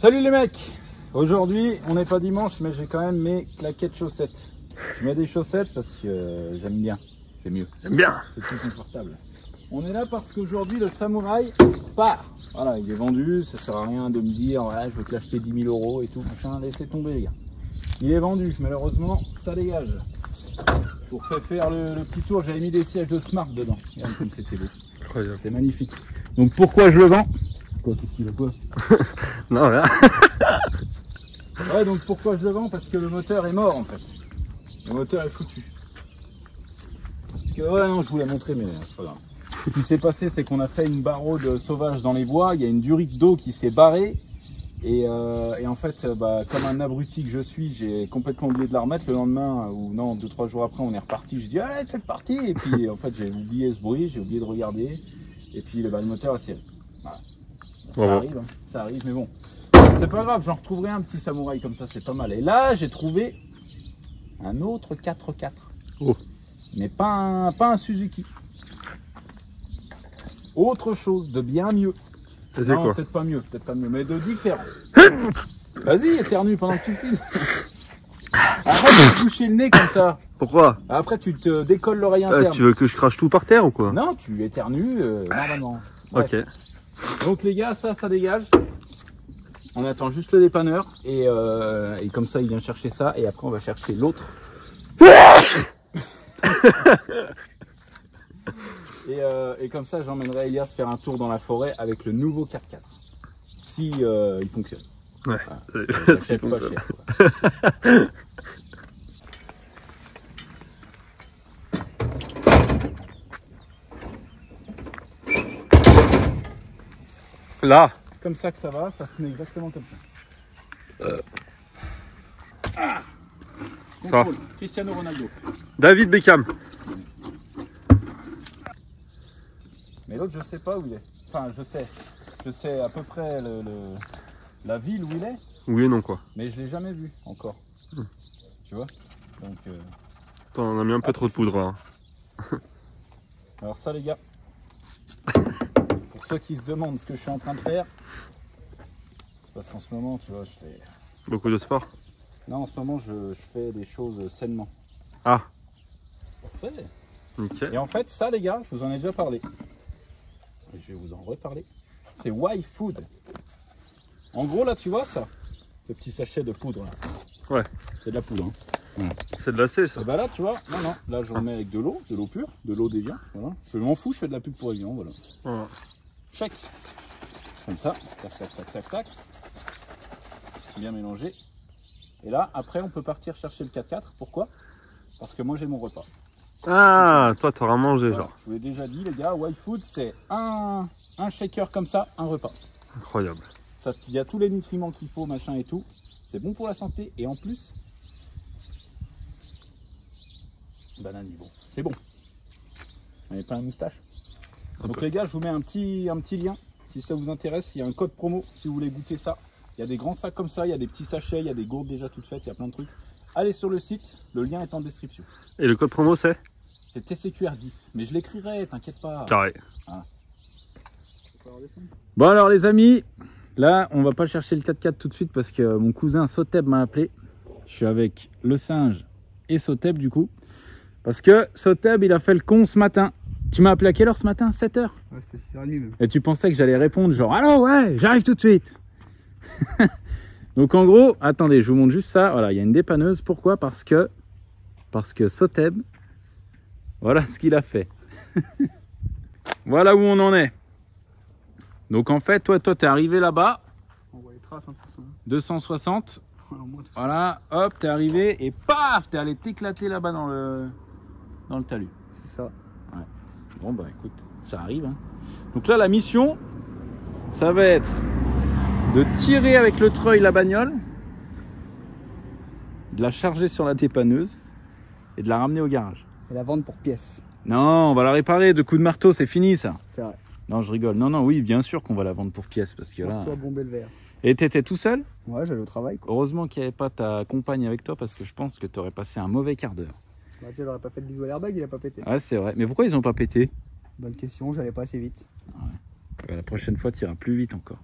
Salut les mecs! Aujourd'hui, on n'est pas dimanche, mais j'ai quand même mes claquettes chaussettes. Je mets des chaussettes parce que j'aime bien, c'est mieux. J'aime bien. C'est plus confortable. On est là parce qu'aujourd'hui, le samouraï part. Voilà, il est vendu, ça sert à rien de me dire, ouais, je veux te l'acheter 10 000 € et tout, machin, laissez tomber les gars. Il est vendu, malheureusement, ça dégage. Je vous refais faire le petit tour, j'avais mis des sièges de Smart dedans. Regarde comme c'était beau. Incroyable. C'était magnifique. Donc pourquoi je le vends? Quoi, qu'est-ce qu'il a quoi? Non, là. Ouais, donc pourquoi je le vends? Parce que le moteur est mort en fait. Le moteur est foutu. Parce que, ouais, non, je vous l'ai montré, mais c'est pas grave. Ce qui s'est passé, c'est qu'on a fait une barraude sauvage dans les bois. Il y a une durite d'eau qui s'est barrée. Et en fait, comme un abruti que je suis, j'ai complètement oublié de la remettre. Le lendemain, ou non, 2-3 jours après, on est reparti. Je dis, allez, c'est parti. Et puis, en fait, j'ai oublié ce bruit, j'ai oublié de regarder. Et puis, le moteur a serré. Voilà. Ça arrive, hein, ça arrive, mais bon. C'est pas grave, j'en retrouverai un petit samouraï comme ça, c'est pas mal. Et là, j'ai trouvé un autre 4x4. Oh. Mais pas un Suzuki. Autre chose, de bien mieux. C'est Non, quoi? peut-être pas mieux, mais de différent. Vas-y, éternue pendant que tu filmes. Arrête de te boucher le nez comme ça. Pourquoi? Après, tu te décolles l'oreille interne. Tu veux que je crache tout par terre ou quoi? Non, tu éternues normalement. Bref. Ok. Donc les gars, ça dégage. On attend juste le dépanneur et comme ça il vient chercher ça et après on va chercher l'autre. et comme ça j'emmènerai Elias faire un tour dans la forêt avec le nouveau 4x4. Si il fonctionne. Ouais. Voilà, j'achète pas cher. Quoi. Là. Comme ça que ça va, ça sonne exactement comme ça. Contrôle. Cristiano Ronaldo. David Beckham. Mais l'autre, je sais pas où il est. Enfin, je sais à peu près la ville où il est, Oui et non quoi. mais je l'ai jamais vu encore. Tu vois? Donc, Attends, on a mis un peu trop de poudre. Hein. alors ça les gars, pour ceux qui se demandent ce que je suis en train de faire, c'est parce qu'en ce moment, tu vois, je fais... Beaucoup de sport. Non, en ce moment, je fais des choses sainement. Ah. Ouais. Nickel. Et en fait, ça les gars, je vous en ai déjà parlé. Et je vais vous en reparler. C'est Y-Food. En gros, là, tu vois ça, ce petit sachet de poudre là. Ouais. C'est de la poudre. Hein. Voilà. C'est de la C ça. Et bah là, tu vois, non, là, je remets avec de l'eau pure, de l'eau d'Evian. Voilà. Je m'en fous, je fais de la pub pour Evian, voilà. Voilà. Check. Comme ça, tac, tac, tac, tac, tac. Bien mélangé. Et là, après, on peut partir chercher le 4x4. Pourquoi? Parce que moi, j'ai mon repas. Ah, toi t'auras mangé Voilà. genre. Je vous l'ai déjà dit, les gars, Y-Food, c'est un shaker comme ça, un repas. Incroyable. Il y a tous les nutriments qu'il faut, machin et tout. C'est bon pour la santé. Et en plus, banane, bon, c'est bon. On n'est pas un moustache. Donc les gars, je vous mets un petit lien. Si ça vous intéresse, il y a un code promo si vous voulez goûter ça. Il y a des grands sacs comme ça, il y a des petits sachets, il y a des gourdes déjà toutes faites, il y a plein de trucs. Allez sur le site, le lien est en description. Et le code promo c'est? C'est TCQR10, mais je l'écrirai, t'inquiète pas. Carré. Voilà. Bon alors les amis, là on va pas chercher le 4x4 tout de suite parce que mon cousin Soteb m'a appelé. Je suis avec le singe et Soteb du coup. Parce que Soteb il a fait le con ce matin. Tu m'as appelé à quelle heure ce matin? 7 h? Ouais, c'était 6h30 même. Et tu pensais que j'allais répondre genre allô ouais j'arrive tout de suite. Donc en gros, attendez, je vous montre juste ça. Voilà, il y a une dépanneuse. Pourquoi? Parce que Soteb, voilà ce qu'il a fait. Voilà où on en est. Donc en fait, toi t'es arrivé là-bas. On voit les traces, hein, de toute façon. 260. Alors, moi, tout ça. Voilà, hop, t'es arrivé et paf, t'es allé t'éclater là-bas dans le talus. C'est ça. Bon bah écoute, ça arrive. Hein. Donc là, la mission, ça va être de tirer avec le treuil la bagnole, de la charger sur la dépanneuse et de la ramener au garage. Et la vendre pour pièces. Non, on va la réparer de coups de marteau, c'est fini ça. C'est vrai. Non, je rigole. Non, oui, bien sûr qu'on va la vendre pour pièces parce que là... Toi, bomber le verre. Et t'étais tout seul? Ouais, j'allais au travail, quoi. Heureusement qu'il n'y avait pas ta compagne avec toi parce que je pense que tu aurais passé un mauvais quart d'heure. Bah, tu n'aurais pas fait de bisou à l'airbag, il a pas pété. Ouais, c'est vrai. Mais pourquoi ils ont pas pété? Bonne question, j'allais pas assez vite. La prochaine fois, tu iras plus vite encore.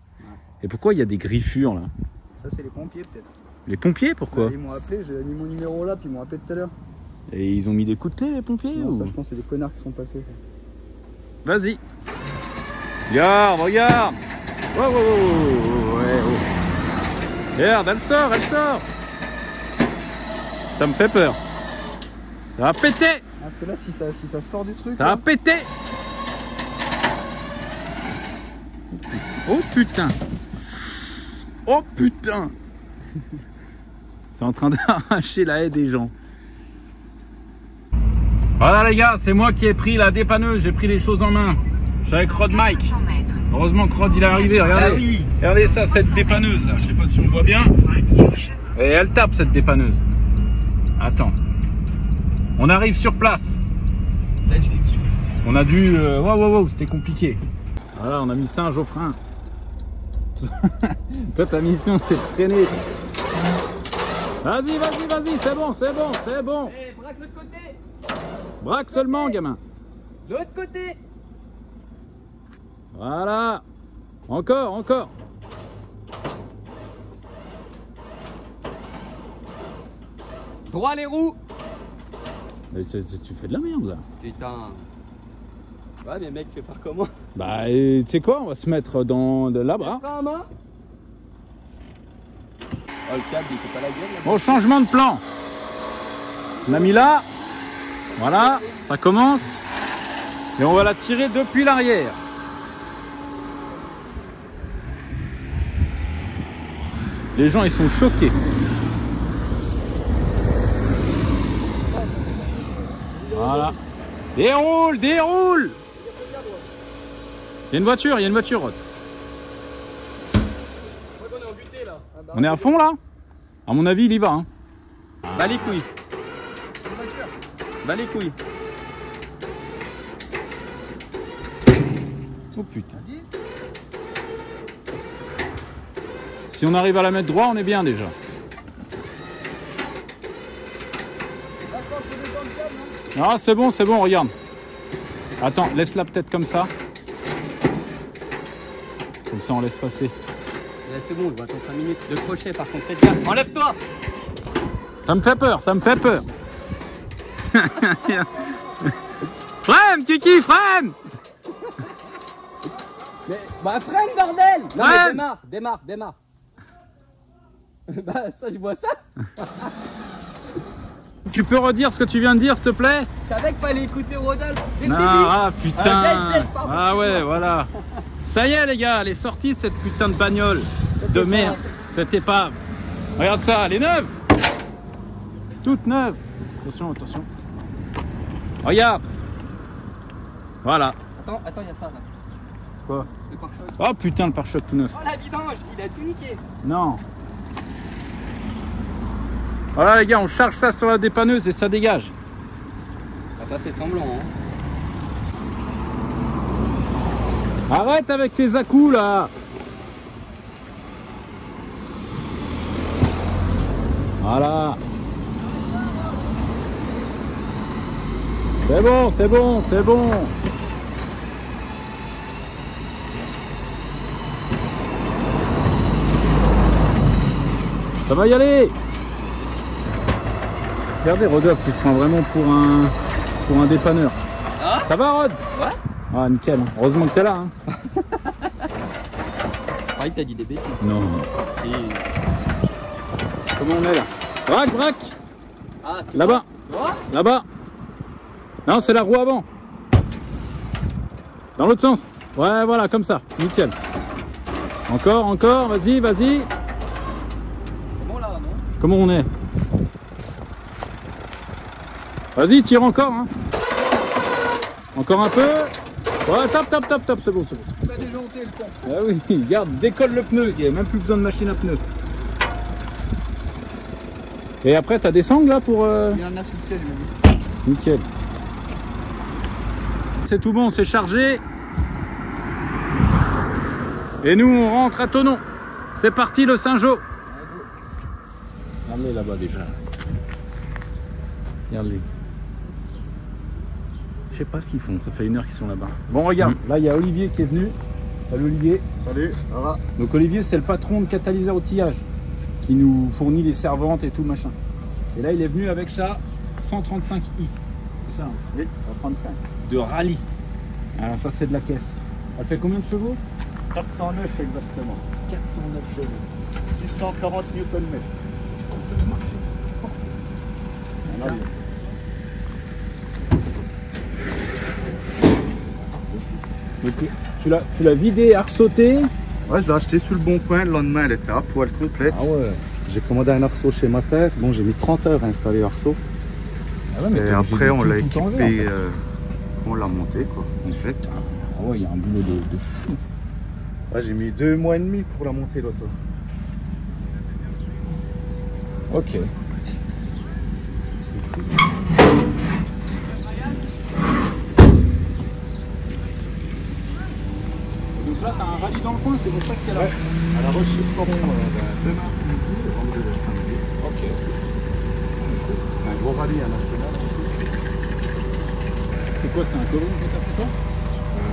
Et pourquoi il y a des griffures là? Ça, c'est les pompiers, peut-être. Les pompiers, pourquoi? Ils m'ont appelé, j'ai mis mon numéro là, puis ils m'ont appelé tout à l'heure. Et ils ont mis des coups de clé, les pompiers? Non, ou... ça, je pense que c'est des connards qui sont passés. Ça. Vas-y. Regarde, regarde. Oh, oh, oh, ouais, oh. Regarde, elle sort, elle sort. Ça me fait peur. Ça va péter. Parce que là, si ça sort du truc. Ça là... va péter. Oh putain. Oh putain. C'est en train d'arracher la haie des gens. Voilà les gars, c'est moi qui ai pris la dépanneuse, j'ai pris les choses en main. Je suis avec Rod Mike. Heureusement que Rod il est arrivé, regardez. Ah oui. Regardez ça, cette dépanneuse là, je sais pas si on voit bien. Et elle tape cette dépanneuse. Attends. On arrive sur place. On a dû... wow, c'était compliqué. Voilà, on a mis singe au frein. Toi ta mission c'est de freiner. Vas-y, vas-y, vas-y, c'est bon, c'est bon, c'est bon. Hey, braque l'autre côté. Braque seulement, gamin. L'autre côté. Voilà. Encore, encore. Droit les roues. Mais tu fais de la merde là. Putain. Ouais, mais mec, tu vas faire comment? Bah, tu sais quoi, on va se mettre dans de là-bas. Frein à main. Oh, le câble, il fait pas la gueule là. Bon, changement de plan. On a mis là. Voilà, ça commence. Et on va la tirer depuis l'arrière. Les gens, ils sont choqués. Voilà. Déroule, déroule. Il y a une voiture, Rod. On est à fond là? À mon avis, il y va. Hein. Bah les couilles. Bah les couilles. Oh putain. Si on arrive à la mettre droit, on est bien déjà. Ah c'est bon, regarde. Attends, laisse-la peut-être comme ça. Comme ça on laisse passer. Là c'est bon, je vais attendre 5 minutes de crochet par contre, faites gaffe. Enlève-toi. Ça me fait peur, ça me fait peur. Freine, Kiki, freine. Mais, bah freine bordel. Non Freine. mais démarre. Bah ça, je vois ça. Tu peux redire ce que tu viens de dire, s'il te plaît? Je savais qu'il fallait écouter Rodolphe dès le Non, début. ah putain. Pardon, Ah ouais, excuse-moi. voilà. Ça y est les gars, elle est sortie cette putain de bagnole de merde. Cette épave. Regarde ça, elle est neuve. Toute neuve. Attention, attention. Regarde. Voilà. Attends, il y a ça là. Quoi? Le pare-choc. Oh putain, le pare-choc tout neuf. Oh la vidange, il a tout niqué. Non. Voilà les gars, on charge ça sur la dépanneuse et ça dégage. T'as pas fait semblant hein. Arrête avec tes à-coups là. Voilà. C'est bon, c'est bon, c'est bon. Ça va y aller. Regardez Rodolphe qui se prend vraiment pour un dépanneur. Ah Ça va Rod? Ouais. Ah nickel, heureusement que t'es là. Hein. Ah, il t'a dit des bêtises. Non. Et... Comment on est là? Braque, braque. Ah, tu Là-bas. vois? Là-bas. Non, c'est la roue avant. Dans l'autre sens. Ouais, voilà, comme ça. Nickel. Encore, encore. Vas-y, vas-y. C'est bon là, non? Comment on est? Vas-y, tire encore. Hein. Encore un peu. Ouais, tape, tape, tape, tape. C'est bon, c'est bon. Il va déjonter le con. Ah oui, regarde, décolle le pneu. Il n'y a même plus besoin de machine à pneu. Et après, t'as des sangles là pour... Il en a sous le ciel, lui. Nickel. C'est tout bon, c'est chargé. Et nous, on rentre à Thonon. C'est parti, le Saint-Jean. Regarde-les là-bas déjà. Regarde-les. Je sais pas ce qu'ils font, ça fait 1 heure qu'ils sont là-bas. Bon, regarde, là, il y a Olivier qui est venu. Salut Olivier. Salut, ça va? Donc Olivier, c'est le patron de Catalyseur Outillage qui nous fournit les servantes et tout machin. Et là, il est venu avec sa 135i. C'est ça, hein? Oui. 135. De rallye. Alors ça, c'est de la caisse. Elle fait combien de chevaux? 409 exactement. 409 chevaux. 640 Nm. Voilà. Donc tu l'as vidé, arsauté. Ouais, je l'ai acheté sur le bon coin. Le lendemain, elle était à poil complète. Ah ouais. J'ai commandé un arceau chez Mater. Bon, j'ai mis 30 heures à installer l'arceau. Ah ouais, mais Et après, on l'a tout enlevé, équipé. en fait. On l'a monté, quoi. En fait. Ah ouais, il y a un boulot de fou. Ouais, j'ai mis 2 mois et demi pour la monter, l'auto. Ok. C'est fou. Donc là, t'as un rallye dans le coin, c'est pour ça que t'es là. Ouais. À la Roche-sur-Foron, demain après-midi, le vendredi le samedi. Ok. C'est un gros rallye à national. C'est quoi, c'est un colon que t'as fait toi?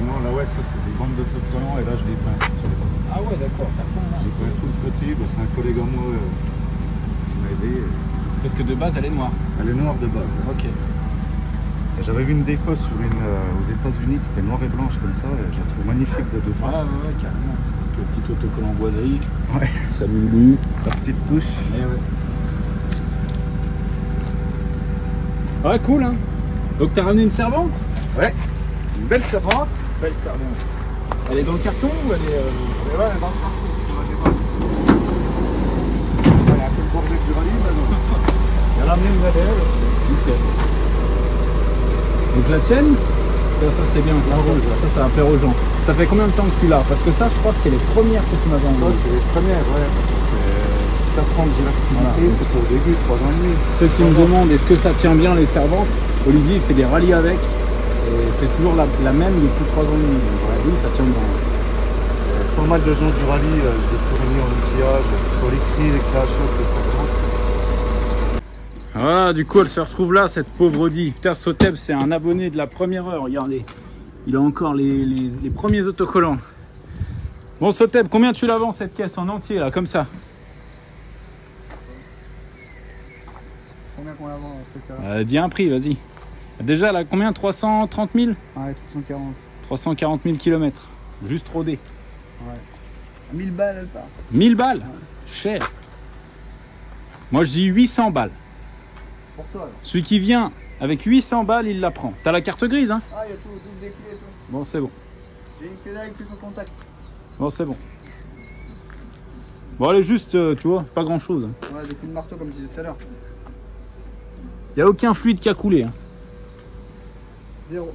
Non, là, ouais, ça, c'est des bandes d'autocollants et là, je les peins sur les bandes. Ah ouais, d'accord. J'ai peint tout ce côté, bah, c'est un collègue à moi qui m'a aidé. Parce que de base, elle est noire. Elle est noire de base. Ouais. Ok. Et j'avais vu une déco sur aux États-Unis qui était noire et blanche comme ça, et je la trouve magnifique de deux Ah faces. ouais, carrément. Le petit autocollant boiserie. Ouais. Salut Lulu. La petite touche. Ouais, cool, hein. Donc t'as ramené une servante? Ouais. Une belle servante. Belle servante. Elle est dans le carton ou elle est... Ouais, elle est dans le parcours, on la déballe. Il y a un peu le bordel du rallye, mais non. Il y a ramené une ADL aussi. Nickel. Donc la tienne, ça c'est bien, la rouge, ça c'est un plaire aux gens. Ça fait combien de temps que tu l'as? Parce que ça, je crois que c'est les premières que tu m'avais Ça, envoyées. c'est les premières, ouais. Ça fait 4 ans que j'ai l'activité, Voilà. c'est au début, 3 ans et demi. Ceux qui me demandent est-ce que ça tient bien les servantes, Olivier il fait des rallyes avec. Et c'est toujours la même depuis 3 ans et demi. Donc, oui, ça tient bien. Pas mal de gens du rallye, je les fournis en outillage, sur les cris, les créations, les servantes. Voilà, du coup elle se retrouve là, cette pauvre Odi. Putain, Soteb c'est un abonné de la première heure, regardez. Il a encore les premiers autocollants. Bon Soteb, combien tu la vends cette caisse en entier là, comme ça? Combien qu'on la vend cette heure? Dis un prix, vas-y. Déjà là, combien? 330 000? Ouais, 340. 340 000 km. Juste rodé. Ouais. 1000 balles elle part. 1000 balles? Cher. Moi je dis 800 balles. Pour toi alors. Celui qui vient avec 800 balles, il la prend. T'as la carte grise, hein? Ah, il y a tout, double des clés et tout. Bon, c'est bon. J'ai une pédale plus son contact. Bon, c'est bon. Bon, elle est juste, tu vois, pas grand chose. Ouais, des coups de marteau comme je disais tout à l'heure. Il n'y a aucun fluide qui a coulé. Hein. 0.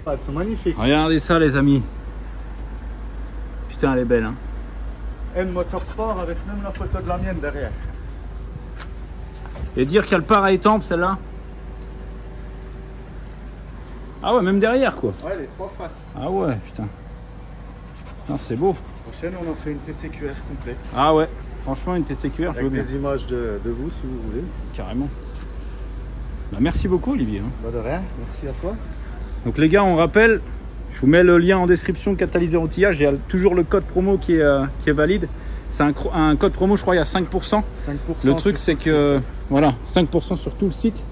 Ah, elles sont magnifiques. Regardez ça, les amis. Putain, elle est belle. Hein. M Motorsport avec même la photo de la mienne derrière. Et dire qu'elle part à étampes, celle-là. Ah ouais, même derrière, quoi. Ouais, les 3 faces. Ah ouais, putain. Putain, c'est beau. Prochaine, on en fait une TCQR complète. Ah ouais, franchement, une TCQR, je veux Avec bien. des images de vous, si vous voulez. Carrément. Bah, merci beaucoup, Olivier. Hein. Bah de rien, merci à toi. Donc les gars, on rappelle, je vous mets le lien en description, Catalyseur Outillage, il y a toujours le code promo qui est valide. C'est un code promo, je crois, il y a 5%. 5%. Le truc, c'est que, voilà, 5% sur tout le site.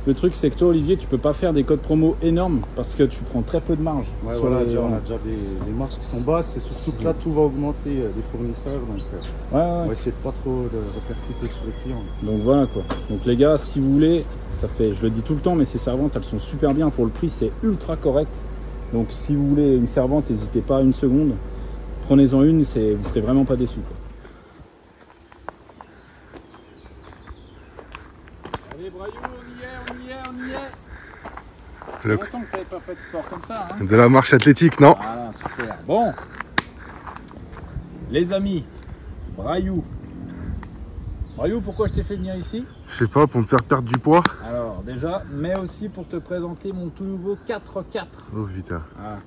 Le truc, c'est que toi, Olivier, tu peux pas faire des codes promo énormes parce que tu prends très peu de marge. Ouais, sur voilà, les- on a déjà des marges qui sont basses et surtout que là, tout va augmenter des fournisseurs. Donc, Ouais, on ouais. va essayer de pas trop de répercuter sur les clients. Donc voilà quoi. Donc les gars, si vous voulez, ça fait, je le dis tout le temps, mais ces servantes, elles sont super bien pour le prix, c'est ultra correct. Donc si vous voulez une servante, n'hésitez pas une seconde. Prenez-en une, vous serez vraiment pas déçus. Allez Brayou, on y est. Le- Longtemps que t'avais pas fait de sport comme ça, hein. De la marche athlétique, non? Voilà, super. Bon, les amis, Brayou. Brayou, pourquoi je t'ai fait venir ici? Je sais pas, pour me faire perdre du poids. Alors déjà, mais aussi pour te présenter mon tout nouveau 4x4. Oh putain. Voilà.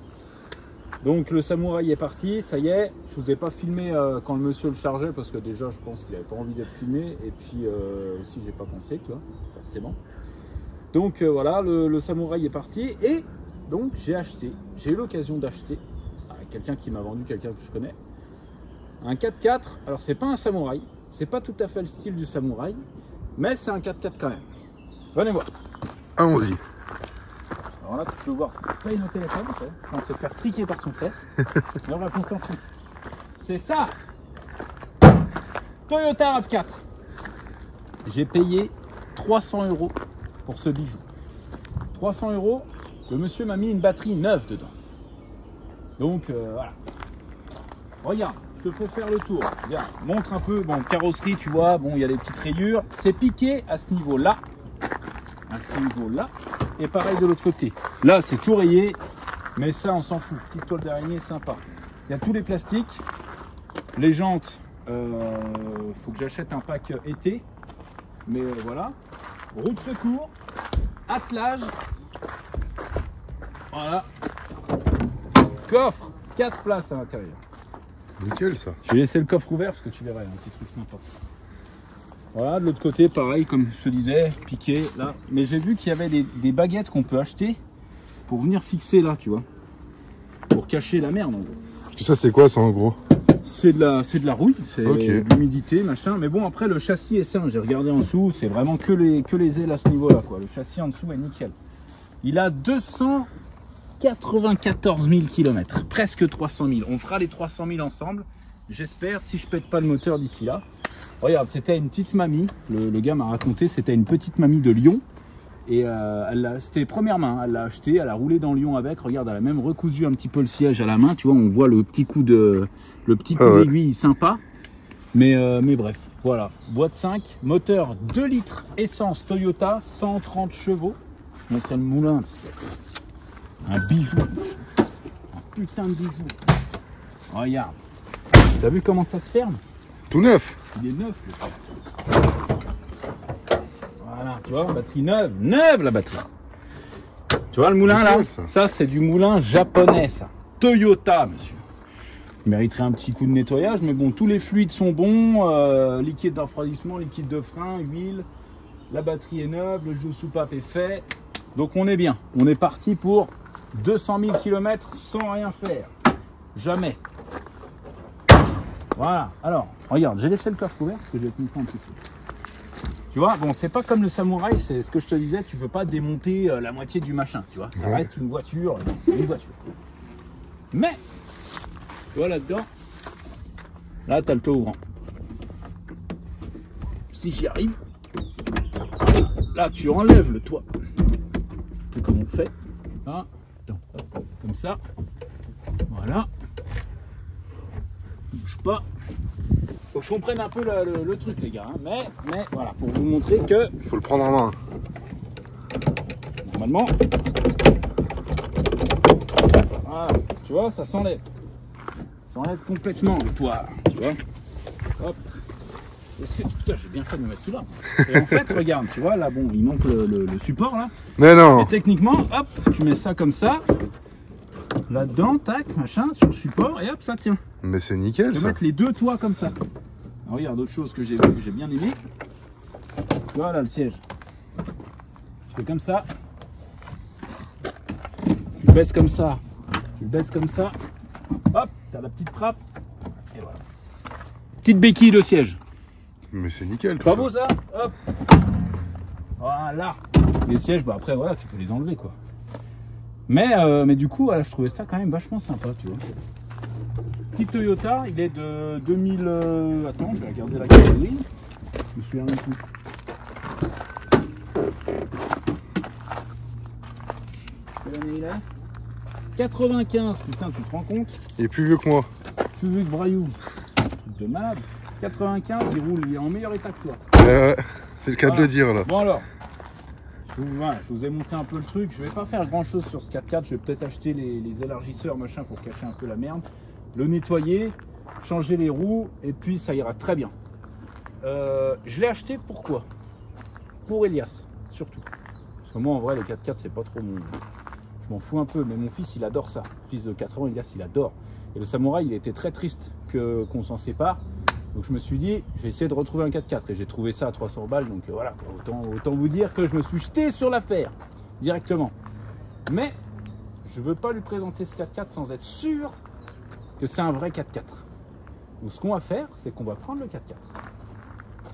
Donc le samouraï est parti, ça y est. Je vous ai pas filmé quand le monsieur le chargeait parce que déjà je pense qu'il avait pas envie d'être filmé et puis aussi j'ai pas pensé, tu vois, forcément. Donc voilà, le samouraï est parti et Donc j'ai eu l'occasion d'acheter, avec quelqu'un qui m'a vendu, quelqu'un que je connais, un 4x4. Alors c'est pas un samouraï, c'est pas tout à fait le style du samouraï, mais c'est un 4x4 quand même. Venez voir. Allons-y. Alors là, tu peux voir, c'est pas une téléphone, en train de se faire triquer par son frère. Et on va concentrer. C'est ça, Toyota RAV4. J'ai payé 300 € pour ce bijou. 300 €, le monsieur m'a mis une batterie neuve dedans. Donc voilà. Regarde, je te fais faire le tour. Regarde, montre un peu, bon, carrosserie, tu vois, bon, il y a des petites rayures. C'est piqué à ce niveau-là. À ce niveau-là. Et pareil de l'autre côté. Là, c'est tout rayé, mais ça, on s'en fout. Petite toile d'araignée, sympa. Il y a tous les plastiques. Les jantes, faut que j'achète un pack été. Mais voilà. Roue de secours. Attelage. Voilà. Coffre. 4 places à l'intérieur. Nickel ça. Je vais laisser le coffre ouvert parce que tu verras, un petit truc sympa. Voilà, de l'autre côté, pareil, comme je te disais, piqué là. Mais j'ai vu qu'il y avait des baguettes qu'on peut acheter pour venir fixer là, tu vois. Pour cacher la merde en gros. Ça c'est quoi ça en gros? C'est de la rouille, c'est Okay. de l'humidité, machin. Mais bon, après le châssis est sain, j'ai regardé en dessous, c'est vraiment que les ailes à ce niveau-là, quoi. Le châssis en dessous est nickel. Il a 294 000 km, presque 300 000. On fera les 300 000 ensemble, j'espère, si je pète pas le moteur d'ici là. Regarde, c'était une petite mamie, le gars m'a raconté, c'était une petite mamie de Lyon. Et c'était première main, elle l'a acheté, elle a roulé dans Lyon avec. Regarde, elle a même recousu un petit peu le siège à la main. Tu vois, on voit le petit coup d'aiguille sympa. Mais bref, voilà. Boîte 5, moteur 2 litres, essence Toyota, 130 chevaux. Je montrer le moulin, parce que un bijou. Un putain de bijou. Regarde. T'as vu comment ça se ferme? Tout neuf. Il est neuf, le truc. Voilà, tu vois, batterie neuve, neuve la batterie. Tu vois le moulin là? Ça c'est du moulin japonais, ça. Toyota, monsieur. Il mériterait un petit coup de nettoyage, mais bon, tous les fluides sont bons, liquide de refroidissement, liquide de frein, huile, la batterie est neuve, le jeu soupape est fait. Donc on est bien. On est parti pour 200 000 km sans rien faire. Jamais. Voilà. Alors, regarde, j'ai laissé le coffre ouvert parce que je vais te montrer un petit peu. Tu vois, bon, c'est pas comme le samouraï, c'est ce que je te disais, tu peux pas démonter la moitié du machin, tu vois. Ça reste une voiture, Mais, tu vois là-dedans, là, t'as le toit ouvrant. Si j'y arrive, là, tu enlèves le toit. C'est comme on fait. Là, attends, hop, comme ça. Voilà. Bouge pas. Faut que je comprenne un peu le truc, les gars. Hein. Mais voilà, pour vous montrer que. Il faut le prendre en main. Normalement. Voilà, tu vois, ça s'enlève. Ça s'enlève complètement le toit, tu vois. Hop. Est-ce que. Putain, j'ai bien fait de me mettre celui-là. Et en fait, regarde, tu vois, là, bon, il manque le support, là. Mais non. Et techniquement, hop, tu mets ça comme ça. Là-dedans, tac, machin, sur le support, et hop, ça tient. Mais c'est nickel Tu peux ça. mettre les deux toits comme ça. Alors, regarde, autre chose que j'ai vu, que j'ai bien aimé. Voilà le siège. Tu fais comme ça. Tu le baisses comme ça. Tu le baisses comme ça. Hop, t'as la petite trappe. Et voilà. Petite béquille de siège. Mais c'est nickel tout Pas ça. beau ça? Hop. Voilà. Les sièges, bah après, voilà, tu peux les enlever quoi. Mais du coup, voilà, je trouvais ça quand même vachement sympa, tu vois. Petit Toyota, il est de 2000... Attends, je vais regarder la catégorie. Je me souviens même plus. Quelle année il est? 95, putain, tu te rends compte? Il est plus vieux que moi. Plus vieux que Brayou. Truc de malade. 95, il roule, il est en meilleur état que toi. C'est le cas de le dire là. Bon alors, voilà, je vous ai montré un peu le truc. Je vais pas faire grand chose sur ce 4x4. Je vais peut-être acheter les élargisseurs machin pour cacher un peu la merde. Le nettoyer, changer les roues et puis ça ira très bien. Je l'ai acheté pourquoi? Pour Elias, surtout. Parce que moi en vrai les 4x4 c'est pas trop mon... Je m'en fous un peu, mais mon fils il adore ça. Mon fils de 4 ans, Elias, il adore. Et le samouraï il était très triste qu'on s'en sépare. Donc je me suis dit, j'ai essayé de retrouver un 4x4 et j'ai trouvé ça à 300 balles. Donc voilà, autant vous dire que je me suis jeté sur l'affaire directement. Mais je veux pas lui présenter ce 4x4 sans être sûr que c'est un vrai 4x4. Donc ce qu'on va faire, c'est qu'on va prendre le 4x4.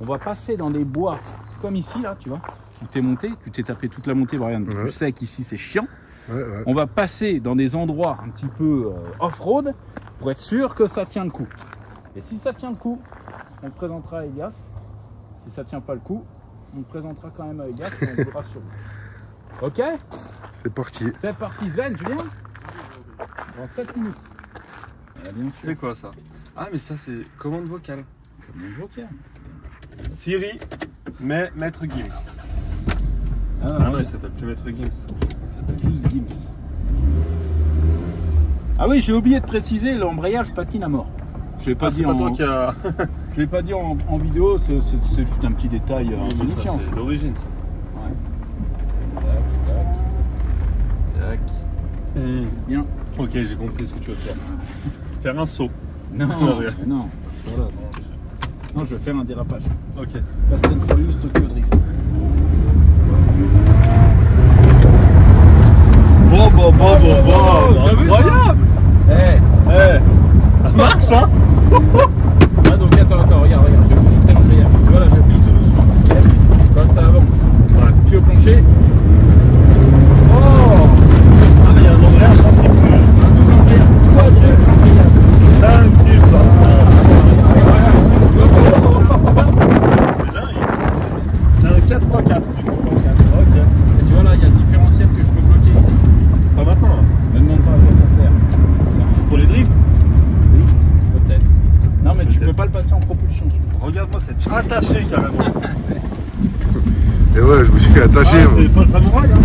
On va passer dans des bois comme ici, là, tu vois, où t'es monté, tu t'es tapé toute la montée, Brian. Ouais. Tu sais qu'ici c'est chiant. Ouais. On va passer dans des endroits un petit peu off-road pour être sûr que ça tient le coup. Et si ça tient le coup, on le présentera à Elias. Si ça tient pas le coup, on le présentera quand même à Elias et on roulera sur lui. Ok? C'est parti. C'est parti, Sven, tu viens? Dans 7 minutes. Bien sûr. C'est quoi ça? Ah mais ça c'est commande vocale. Comme un joker. Siri, mais Maître Gims. Ah, Ah non, il s'appelle plus Maître Gims. ça s'appelle juste Gims. Ah oui, j'ai oublié de préciser, l'embrayage patine à mort. Je l'ai pas dit C'est pas en... toi qui a. Je l'ai pas dit en vidéo, c'est juste un petit détail insignifiant. C'est l'origine ça. Tac. Bien. Ok, j'ai compris ce que tu veux faire. Faire un saut. Non, Non, rien. non. Voilà. Non, je vais faire un dérapage. Ok. Fast and Furious Tokyo Drift. Bon, incroyable! Eh, Ça marche hein? ah, donc attends, regarde, je vais vous montrer l'embrayage. Tu vois là, j'appuie tout doucement. Là, ça avance. Ouais. Pied au plancher. Oh! Ah mais il y a un embrayage centrifuge. Un double embrayage. Quadruple embrayage. Ça un cube. C'est un 4x4. Ok. Et tu vois là, il y a le différentiel que je peux bloquer ici. Pas maintenant. Me demande pas à quoi ça sert. Pour les drifts. Drift, peut-être. Non, mais tu peux pas le passer en propulsion. Regarde-moi cette attaché carrément. Et ouais, je me suis attaché. Ah, moi. c'est pas le samouraï hein.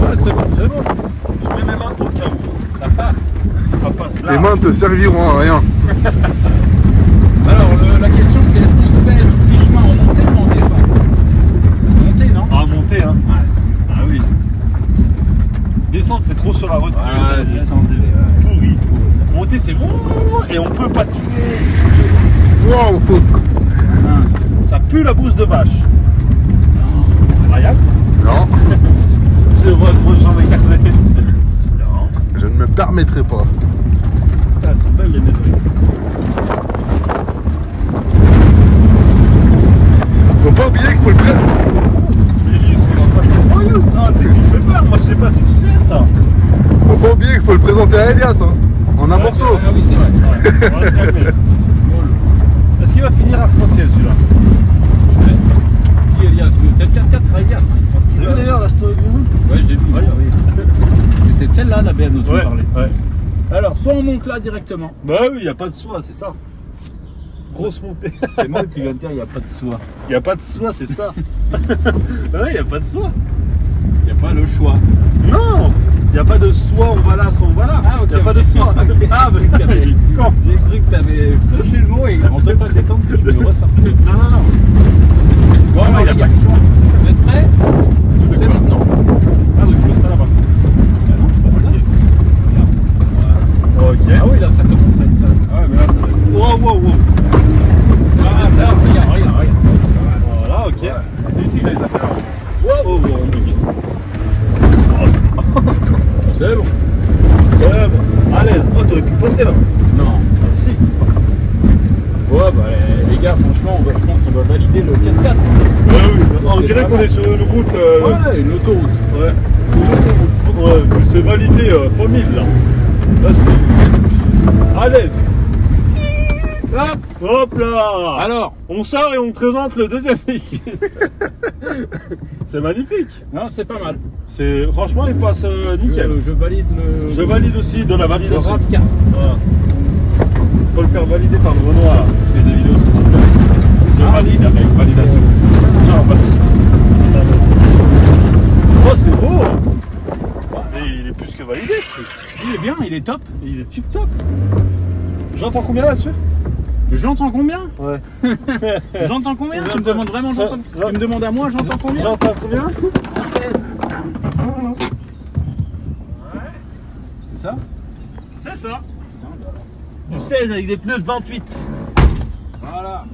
Ouais, c'est bon, c'est bon. Je mets mes mains au cas où. Ça passe. Ça passe là. Tes mains te serviront à rien. Alors, la question c'est est-ce qu'on se fait le petit chemin en montée ou en descente? Montée, non? Ah monter hein. Ouais, Ah oui. Descendre c'est trop sur la route. Ouais, descendre, c'est, pourri. Monter c'est bon et on peut patiner. Wow. Ça pue la bouse de vache. Incroyable. Non, Je vois le gros jambes écartées. Non. je ne me permettrai pas. Elles sont belles les maisons. Faut pas oublier qu'il faut le prendre. Non, tu fais peur, moi je sais pas si tu gères ça. Faut pas oublier qu'il faut le présenter à Elias, hein. En un morceau. Ah oui, c'est vrai. On va se calmer. Est-ce qu'il va finir arc-en-ciel celui-là? Si Elias, c'est le 4x4 à Elias. Je pense qu'il T'as va- vu d'ailleurs la story du monde? Ouais, j'ai vu. C'était de celle-là la BM dont tu Ouais, parlais. ouais. Alors, soit on monte là directement. Bah oui, il n'y a pas de soie, c'est ça. Grosse montée. C'est moi que tu viens de dire, il n'y a pas de soie. Il n'y a pas de soie, c'est ça. Ouais, il n'y a pas de soie. Il n'y a pas le choix. Non, il n'y a pas de soie, on va là, soit on va là. Ah, ok. Il n'y a pas de soie. Ah, mais t'avais- Quand j'ai cru que t'avais fauché le mot et en totale détente que je me ressortais. Non. Bon, non, alors, il y a les gars, pas de choix. vous êtes prêts? C'est maintenant. Ah, donc tu passes pas là-bas. Ah non, je passe là. Regarde. Ok. Ah oui, là, ça commence à être ça. Ah ouais, mais là, ça va être... Wow. Ah, là, regarde. Voilà, ok. Ouais. Et ici, il a les affaires. Wow. Oh, bon, ok. C'est bon. Ouais, bon. Allez, oh, t'aurais pu passer là. Non. Si. Ouais, bah les gars, franchement, je pense qu'on va valider le 4x4. Ouais, oui. On dirait qu'on est sur une route. Ouais, une autoroute. Ouais. Ouais, c'est validé fois 1000 là. Là, c'est. À l'aise. Hop là. Alors, On sort et on présente le deuxième véhicule. C'est magnifique. non, c'est pas mal. C'est franchement il passe nickel. Je valide le. Je valide aussi de la le validation. RAV4. Voilà. Faut le faire valider par le Renoir. C'est des vidéos c'est super. Je valide avec validation. Tiens, passe. Oh c'est beau. Et il est plus que validé ce truc. Il est bien, il est top. Il est tip top. J'entends combien là-dessus? J'entends combien? Ouais. J'entends combien? Tu me demandes vraiment, j'entends. Tu me demandes à moi, j'entends combien? J'entends combien? 16. C'est ça? C'est ça. Putain, bah alors. Du 16 avec des pneus de 28. Voilà.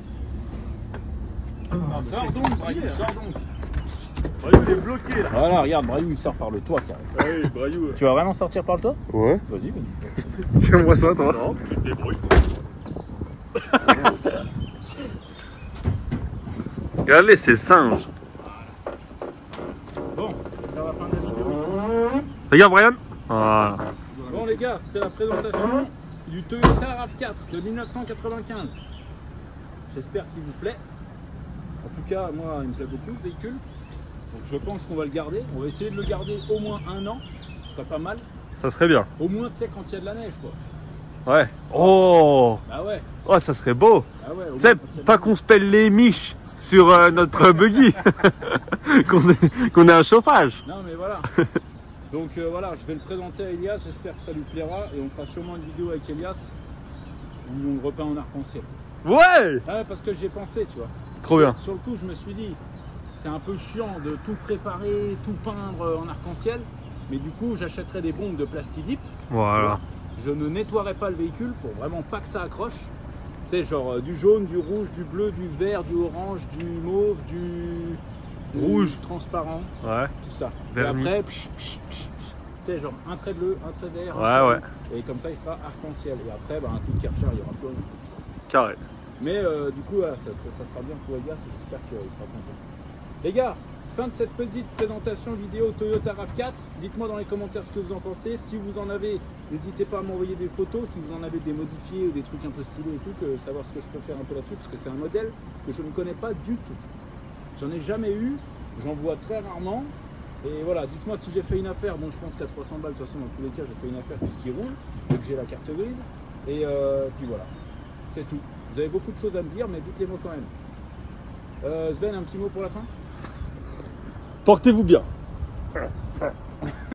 Sors donc, Brian, sors donc. Brayou, il est bloqué là. Voilà, regarde, Brayou il sort par le toit carrément. Ah oui, Brayou. Tu vas vraiment sortir par le toit? Ouais. Vas-y, vas-y. Tiens-moi ça, toi. Non, tu te débrouilles. Regardez ces singes. Bon, c'est la fin de la vidéo ici. Regarde Brian. Voilà. Bon les gars, c'était la présentation du Toyota RAV4 de 1995. J'espère qu'il vous plaît. En tout cas, moi, il me plaît beaucoup ce véhicule. Donc je pense qu'on va le garder. On va essayer de le garder au moins 1 an. Ce serait pas mal. Ça serait bien. Au moins, tu sais, quand il y a de la neige, quoi. Ouais. Oh. Bah ouais. Oh, ça serait beau. Bah ouais. Tu sais, pas qu'on se pèle les miches sur notre buggy. qu'on ait un chauffage. Non mais voilà. Donc voilà, je vais le présenter à Elias, j'espère que ça lui plaira et on fera sûrement une vidéo avec Elias où on le repeint en arc-en-ciel. Ouais. Ah ouais, parce que j'y ai pensé, tu vois. Trop bien. Sur le coup, je me suis dit, c'est un peu chiant de tout préparer, tout peindre en arc-en-ciel, mais du coup, j'achèterai des bombes de plastidip. Voilà. Je ne nettoierai pas le véhicule pour vraiment pas que ça accroche. Tu sais, genre du jaune, du rouge, du bleu, du vert, du orange, du mauve, du Rouge. transparent, Ouais. tout ça. Vernis. Et après, tu sais, genre un trait bleu, un trait vert. un Ouais, trait ouais. bleu. Et comme ça, il sera arc-en-ciel. Et après, bah, un coup de Karcher, il y aura plus rien. Carré. Mais du coup, voilà, ça sera bien pour Elias. J'espère qu'il sera content. Les gars, fin de cette petite présentation vidéo Toyota RAV4. Dites-moi dans les commentaires ce que vous en pensez. Si vous en avez, n'hésitez pas à m'envoyer des photos. Si vous en avez des modifiés ou des trucs un peu stylés et tout, savoir ce que je peux faire un peu là-dessus. Parce que c'est un modèle que je ne connais pas du tout. J'en ai jamais eu. J'en vois très rarement. Et voilà, dites-moi si j'ai fait une affaire. Bon, je pense qu'à 300 balles, de toute façon, dans tous les cas, j'ai fait une affaire puisqu'il roule. Donc j'ai la carte grise. Et puis voilà, c'est tout. Vous avez beaucoup de choses à me dire, mais dites-les-moi quand même. Sven, un petit mot pour la fin? Portez-vous bien.